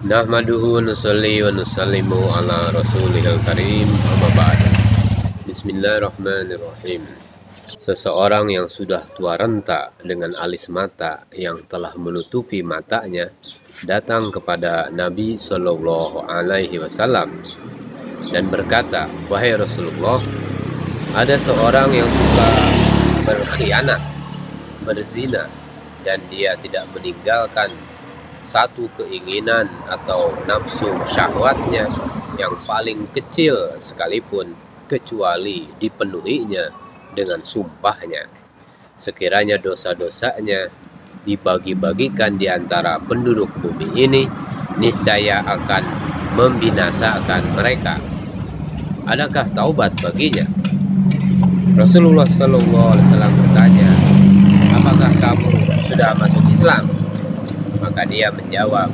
Nahmaduhu nusalli wa nusallimu ala rasulihil karim amma ba'd. Bismillahirrahmanirrahim. Seseorang yang sudah tua renta dengan alis mata yang telah menutupi matanya datang kepada Nabi Shallallahu Alaihi Wasallam dan berkata, "Wahai Rasulullah, ada seorang yang suka berkhianat, berzina, dan dia tidak meninggalkan satu keinginan atau nafsu syahwatnya yang paling kecil sekalipun kecuali dipenuhinya dengan sumpahnya. Sekiranya dosa-dosanya dibagi-bagikan di antara penduduk bumi ini, niscaya akan membinasakan mereka. Adakah taubat baginya?" Rasulullah SAW bertanya, "Apakah kamu sudah masuk Islam?" Maka dia menjawab,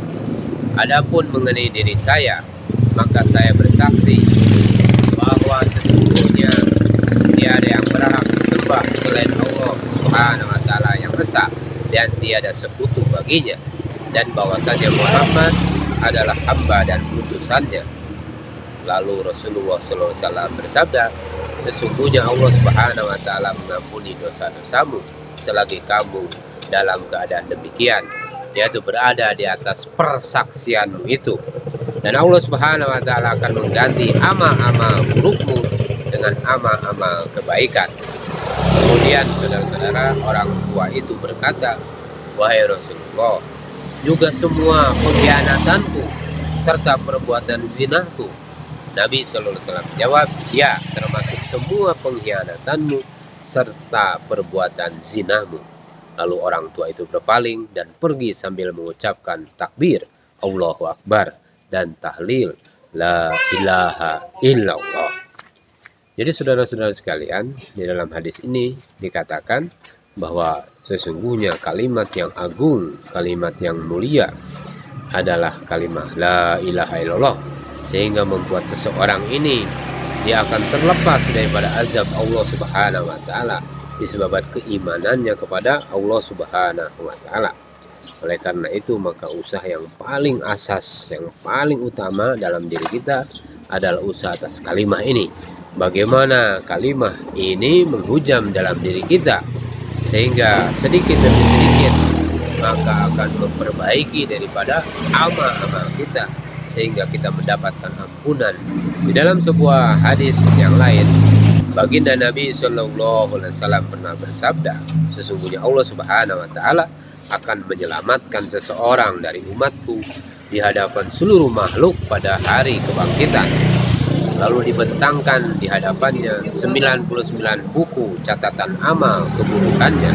"Adapun mengenai diri saya, maka saya bersaksi bahwa sesungguhnya tiada yang berhak disembah selain Allah Subhanahu wa Ta'ala yang esa dan tiada sekutu baginya, dan bahwasanya Muhammad adalah hamba dan utusannya." Lalu Rasulullah SAW bersabda, "Sesungguhnya Allah Subhanahu wa Ta'ala mengampuni dosa-dosamu selagi kamu dalam keadaan demikian, yaitu berada di atas persaksianmu itu, dan Allah Subhanahu wa Ta'ala akan mengganti amal-amal burukmu dengan amal-amal kebaikan." Kemudian saudara-saudara, orang tua itu berkata, "Wahai Rasulullah, juga semua pengkhianatanku serta perbuatan zinaku?" Nabi SAW menjawab, "Ya, termasuk semua pengkhianatanmu serta perbuatan zinamu." Lalu orang tua itu berpaling dan pergi sambil mengucapkan takbir Allahu Akbar dan tahlil La ilaha illallah. Jadi saudara-saudara sekalian, di dalam hadis ini dikatakan bahwa sesungguhnya kalimat yang agung, kalimat yang mulia adalah kalimat La ilaha illallah, sehingga membuat seseorang ini dia akan terlepas daripada azab Allah Subhanahu wa Ta'ala disebabkan keimanannya kepada Allah Subhanahu wa Ta'ala. Oleh karena itu, maka usaha yang paling asas, yang paling utama dalam diri kita adalah usaha atas kalimah ini. Bagaimana kalimah ini menghujam dalam diri kita, sehingga sedikit demi sedikit maka akan memperbaiki daripada amal-amal kita, sehingga kita mendapatkan ampunan. Di dalam sebuah hadis yang lain, baginda Nabi Shallallahu Alaihi Wasallam pernah bersabda, "Sesungguhnya Allah Subhanahu Wa Taala akan menyelamatkan seseorang dari umatku di hadapan seluruh makhluk pada hari kebangkitan." Lalu dibentangkan di hadapannya 99 buku catatan amal keburukannya.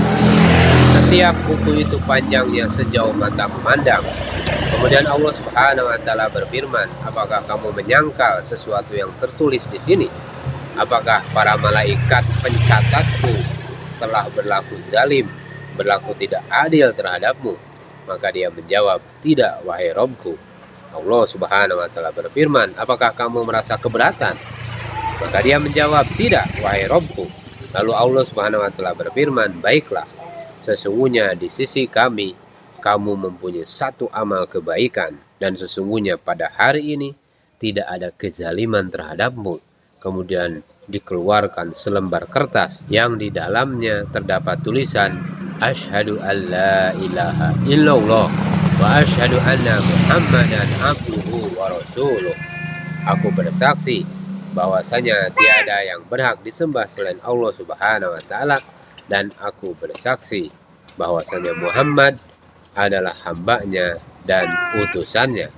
Setiap buku itu panjangnya sejauh mata memandang. Kemudian Allah Subhanahu wa Ta'ala berfirman, "Apakah kamu menyangkal sesuatu yang tertulis di sini? Apakah para malaikat pencatatku telah berlaku zalim, berlaku tidak adil terhadapmu?" Maka dia menjawab, "Tidak, wahai Robku." Allah Subhanahu wa Ta'ala berfirman, "Apakah kamu merasa keberatan?" Maka dia menjawab, "Tidak, wahai Robku." Lalu Allah Subhanahu wa Ta'ala berfirman, "Baiklah, sesungguhnya di sisi kami kamu mempunyai satu amal kebaikan, dan sesungguhnya pada hari ini tidak ada kezaliman terhadapmu." Kemudian dikeluarkan selembar kertas yang di dalamnya terdapat tulisan, "Asyhadu an la ilaha illallah wa asyhadu anna Muhammadan abduhu wa rasuluh." Aku bersaksi bahwasanya tiada yang berhak disembah selain Allah Subhanahu wa Ta'ala, dan aku bersaksi bahwasanya Muhammad adalah hambanya dan utusannya.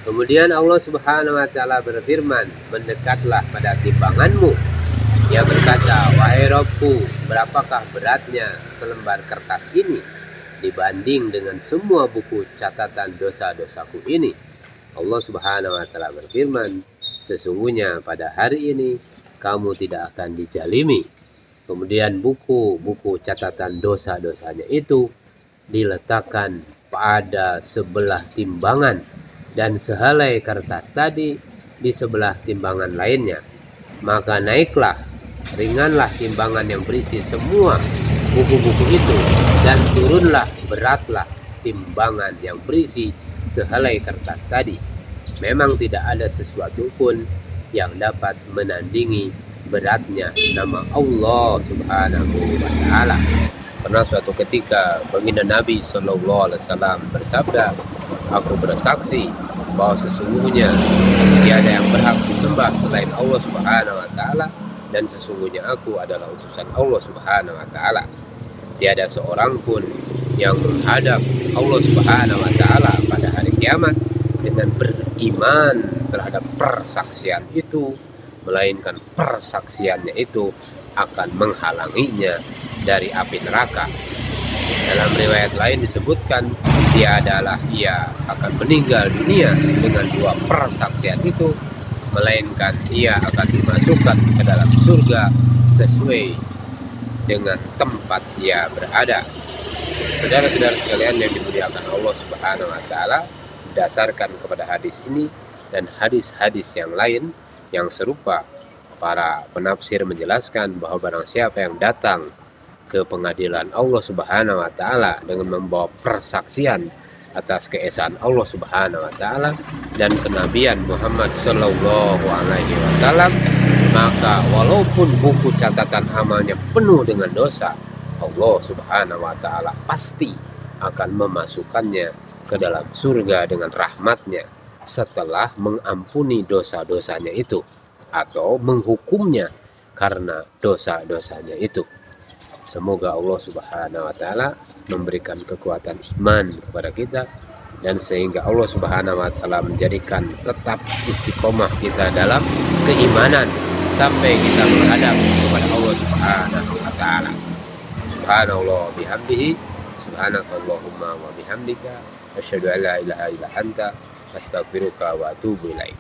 Kemudian Allah Subhanahu wa Ta'ala berfirman, "Mendekatlah pada timbanganmu." Dia berkata, "Wahai Robku, berapakah beratnya selembar kertas ini dibanding dengan semua buku catatan dosa-dosaku ini?" Allah Subhanahu wa Ta'ala berfirman, "Sesungguhnya pada hari ini kamu tidak akan dizalimi." Kemudian buku-buku catatan dosa-dosanya itu diletakkan pada sebelah timbangan, dan sehelai kertas tadi di sebelah timbangan lainnya. Maka naiklah, ringanlah timbangan yang berisi semua buku-buku itu, dan turunlah beratlah timbangan yang berisi sehelai kertas tadi. Memang tidak ada sesuatu pun yang dapat menandingi beratnya nama Allah Subhanahu wa Ta'ala. Pernah suatu ketika baginda Nabi Shallallahu Alaihi Wasallam bersabda, "Aku bersaksi bahwa sesungguhnya tiada yang berhak disembah selain Allah Subhanahu Wa Taala, dan sesungguhnya aku adalah utusan Allah Subhanahu Wa Taala. Tiada seorang pun yang menghadap Allah Subhanahu Wa Taala pada hari kiamat dengan beriman terhadap persaksian itu, melainkan persaksiannya itu akan menghalanginya dari api neraka." Dalam riwayat lain disebutkan, tiadalah ia akan meninggal dunia dengan dua persaksian itu, melainkan ia akan dimasukkan ke dalam surga sesuai dengan tempat ia berada. Saudara-saudara sekalian yang dimuliakan Allah Subhanahu wa Ta'ala, berdasarkan kepada hadis ini dan hadis-hadis yang lain yang serupa, para penafsir menjelaskan bahwa barang siapa yang datang ke pengadilan Allah Subhanahu wa Ta'ala dengan membawa persaksian atas keesaan Allah Subhanahu wa Ta'ala dan kenabian Muhammad Sallallahu Alaihi Wasallam, maka walaupun buku catatan amalnya penuh dengan dosa, Allah Subhanahu wa Ta'ala pasti akan memasukkannya ke dalam surga dengan rahmatnya setelah mengampuni dosa-dosanya itu atau menghukumnya karena dosa-dosanya itu. Semoga Allah Subhanahu wa Ta'ala memberikan kekuatan iman kepada kita, dan sehingga Allah Subhanahu wa Ta'ala menjadikan tetap istiqomah kita dalam keimanan sampai kita menghadap kepada Allah Subhanahu wa Ta'ala. Subhanallah bihamdihi, subhanakallahumma wa bihamdika, asyhadu an la ilaha illa anta, astaghfiruka wa atubu ilaik.